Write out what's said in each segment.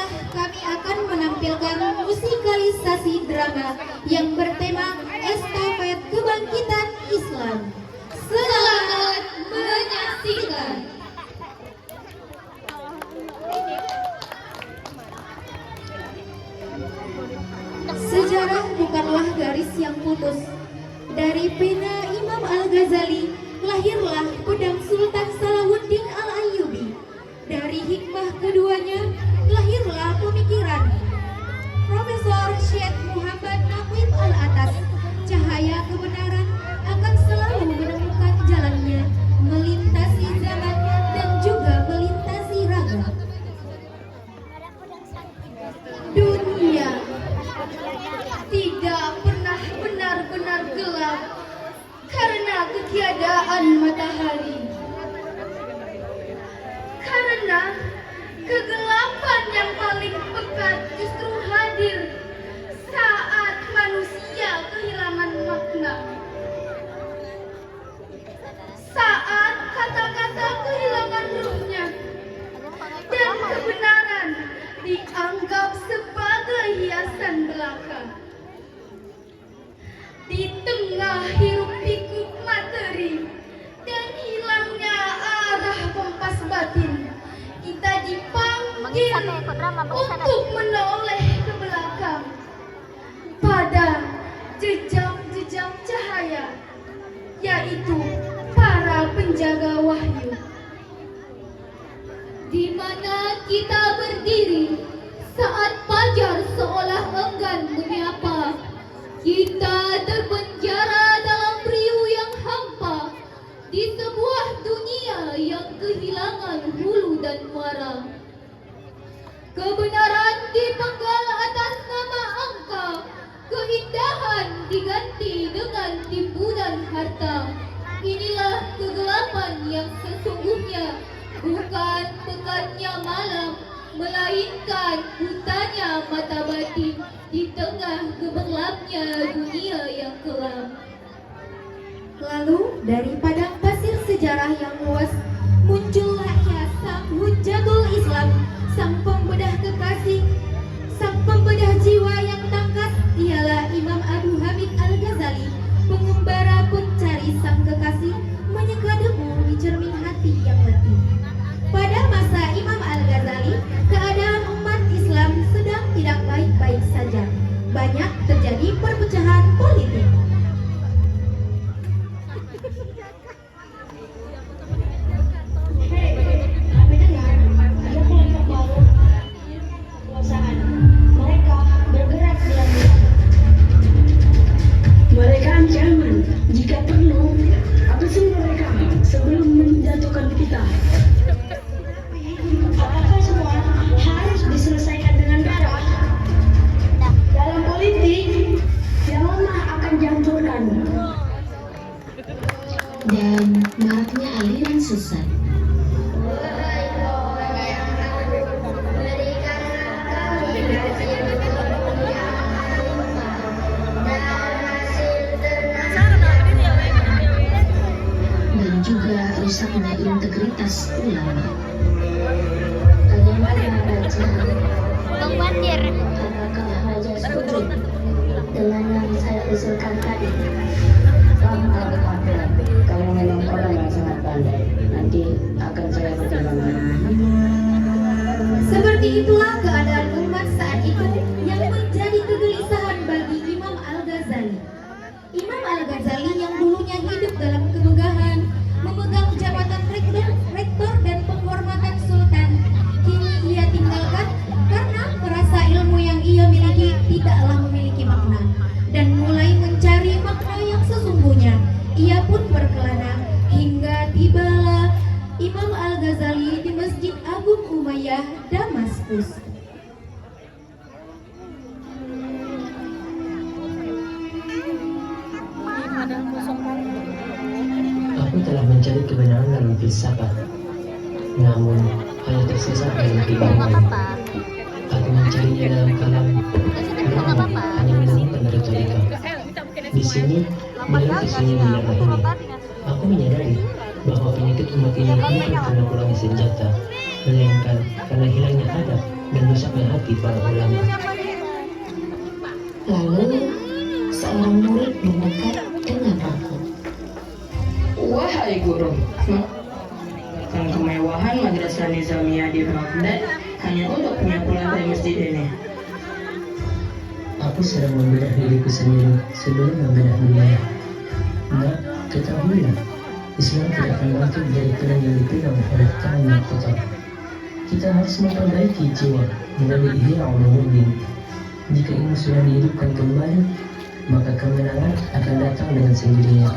inilah kami akan menampilkan musikalisasi drama yang bertema Estafet Kebangkitan Islam. Selamat menyaksikan. Sejarah bukanlah garis yang putus. Dari pena Imam Al-Ghazali lahirlah pedang Sultan Salahuddin Al-Ayyubi. Dari hikmah keduanya lahirlah pemikiran Profesor Syekh Muhammad Naqib Al-Atas. Cahaya kebenaran akan selalu menemukan jalannya, melintasi zaman dan juga melintasi raga. Dunia tidak pernah benar-benar gelap karena ketiadaan matahari. Karena kegelapan yang paling pekat justru hadir saat manusia kehilangan makna. Saat kata-kata kehilangan ruhnya dan kebenaran dianggap sebagai hiasan belaka. Di tengah hiruk pikuk materi dan hilangnya arah kompas batin, kita dipanggil untuk menoleh ke belakang pada jejak-jejak cahaya, yaitu para penjaga wahyu. Di mana kita berdiri saat fajar seolah enggan menyapa. Kita terpenjara dalam riuh yang hampa di sebuah dunia yang kehilangan hulu dan muara. Kebenaran dipenggal atas nama angka, keindahan diganti dengan timbunan harta. Inilah kegelapan yang sesungguhnya, bukan pekatnya malam, melainkan butanya mata batin di tengah gemerlapnya dunia yang kelam. Lalu dari padang pasir sejarah yang luas muncullah ia sang Hujjatul Islam, sang pembedah kekasih, sang pembedah jiwa yang tangkas. Ialah Imam Abu Hamid Al-Ghazali, pengembara pencari sang kekasih, menyeka debu di cermin hati yang letih. Pada masa Imam Al-Ghazali, keadaan umat Islam sedang tidak baik-baik saja. Banyak terjadi perpecahan politik. Mereka ancaman, jika perlu, habisi mereka sebelum menjatuhkan kita. Apakah semua harus diselesaikan dengan darah? Dalam politik, yang lemah akan dihancurkan. Dan maraknya aliran sesat. Dan juga rusaknya integritas ulama. Bagaimana baca? Pengbandir. Apakah Raja setuju dengan yang saya usulkan tadi? Kalau memang orang yang sangat pandai, nanti akan saya pertimbangkan. Seperti itulah keadaan umat saat itu yang menjadi kegelisahan bagi Imam Al-Ghazali. Imam Al-Ghazali yang dulunya hidup dalam kemegahan, memegang jabatan rektor dan penghormatan sultan, kini ia tinggalkan karena merasa ilmu yang ia miliki tidaklah memiliki makna, dan mulai mencari makna yang sesungguhnya. Ia pun berkelana hingga tibalah Imam Al-Ghazali di Masjid Agung Umayyah, Damaskus. Aku telah mencari kebenaran dalam filsafat, namun hanya tersesat dalam kebingungan. Aku mencarinya dalam kalam, namun hanya menemukan retorika. Di sini, melihat kesunyian dunia ini, aku menyadari bahwa penyakit umat ini bukan karena kurangnya senjata, melainkan karena hilangnya adab dan rusaknya hati para ulama. Lalu seorang murid mendekat dengan aku. Wahai guru, meninggalkan kemewahan Madrasah Nizamiyah di Baghdad hanya untuk penyapulan masjid ini. Aku sedang membedah diriku sendiri sebelum membedah dunia. Nak, ketahuilah, Islam tidak akan bangkit dari pedang yang dipegang oleh tangan yang kotor. Kita harus memperbaiki jiwa melalui ihya ulumuddin. Jika ini sudah dihidupkan kembali, maka kemenangan akan datang dengan sendirinya.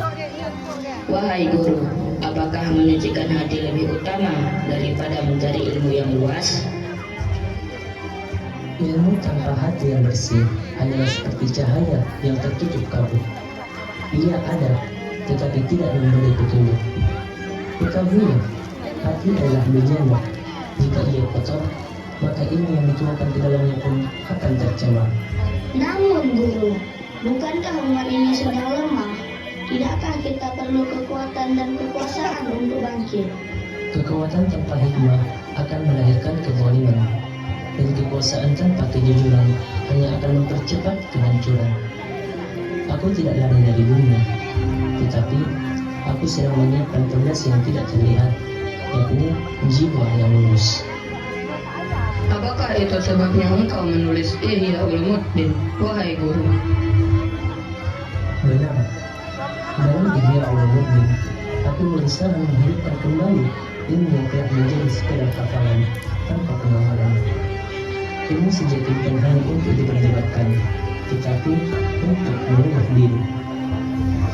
Wahai guru, apakah menyucikan hati lebih utama daripada mencari ilmu yang luas? Ilmu tanpa hati yang bersih hanyalah seperti cahaya yang tertutup kabut. Ia ada, tetapi tidak memberi petunjuk. Ketahuilah, hati adalah bejana. Jika ia kotor, maka ilmu yang dituangkan ke dalamnya pun akan tercemar. Namun guru, bukankah umat ini sedang lemah? Tidakkah kita perlu kekuatan dan kekuasaan untuk bangkit? Kekuatan tanpa hikmah akan melahirkan kezaliman, dan kekuasaan tanpa kejujuran hanya akan mempercepat kehancuran. Aku tidak lari dari dunia, tetapi aku sedang menyiapkan fondasi yang tidak terlihat, yakni jiwa yang lurus. Apakah itu sebabnya engkau menulis Ihya Ulumuddin, wahai guru? Benar, dalam Ihya Ulumuddin, aku berusaha menghidupkan kembali ilmu yang telah menjadi sepeda kafalan tanpa pengamalan. Ilmu sejati bukan hanya untuk diperdebatkan, tetapi untuk mengubah diri.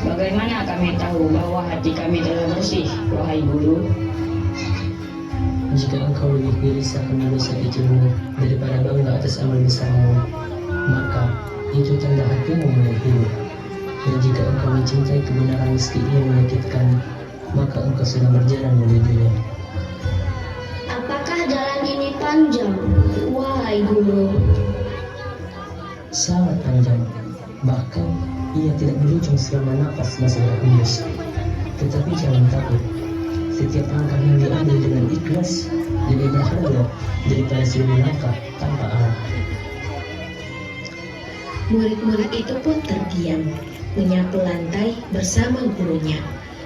Bagaimana kami tahu bahwa hati kami telah bersih, wahai guru? Jika engkau lebih gelisah karena dosa kecilmu daripada bangga atas amal besarmu, maka itu tanda hatimu mulai hidup. Dan jika engkau mencintai kebenaran meski ia menyakitkan, maka engkau sedang berjalan menujunya. Apakah jalan ini panjang, wahai guru? Sangat panjang, bahkan ia tidak berujung selama nafas masih berhembus. Tetapi jangan takut, setiap langkah yang diambil dengan ikhlas lebih berharga daripada seribu langkah tanpa arah. Murid-murid itu pun terdiam, menyapu lantai bersama gurunya.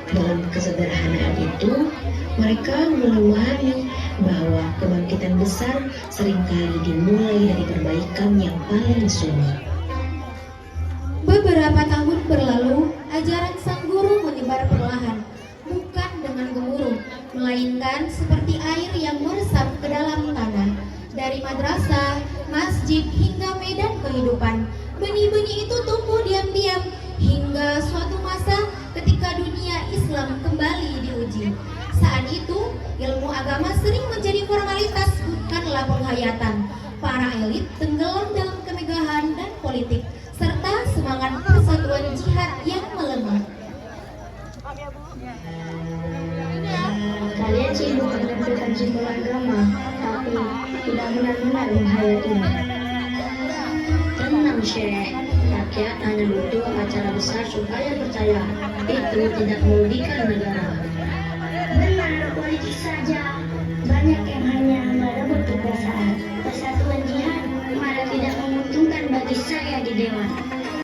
Dalam kesederhanaan itu, mereka memahami bahwa kebangkitan besar seringkali dimulai dari perbaikan yang paling sunyi. Beberapa tahun berlalu, ajaran sang guru menyebar perlahan, bukan dengan gemuruh, melainkan seperti air yang meresap ke dalam tanah. Dari madrasah, masjid, hingga medan kehidupan, benih-benih itu tumbuh diam-diam, hingga suatu masa ketika dunia Islam kembali diuji. Saat itu, ilmu agama sering menjadi formalitas, bukanlah penghayatan. Para elit tenggelam dalam kemegahan dan politik, serta semangat persatuan jihad yang melemah. Kalian sibuk menampilkan simbol agama, tapi tidak benar-benar menghayatinya. Tenang, Syekh. Rakyat hanya butuh acara besar supaya percaya. Itu tidak merugikan negara. Benar, politik saja. Banyak yang hanya merebut kekuasaan. Persatuan jihad malah tidak menguntungkan bagi saya di Dewan.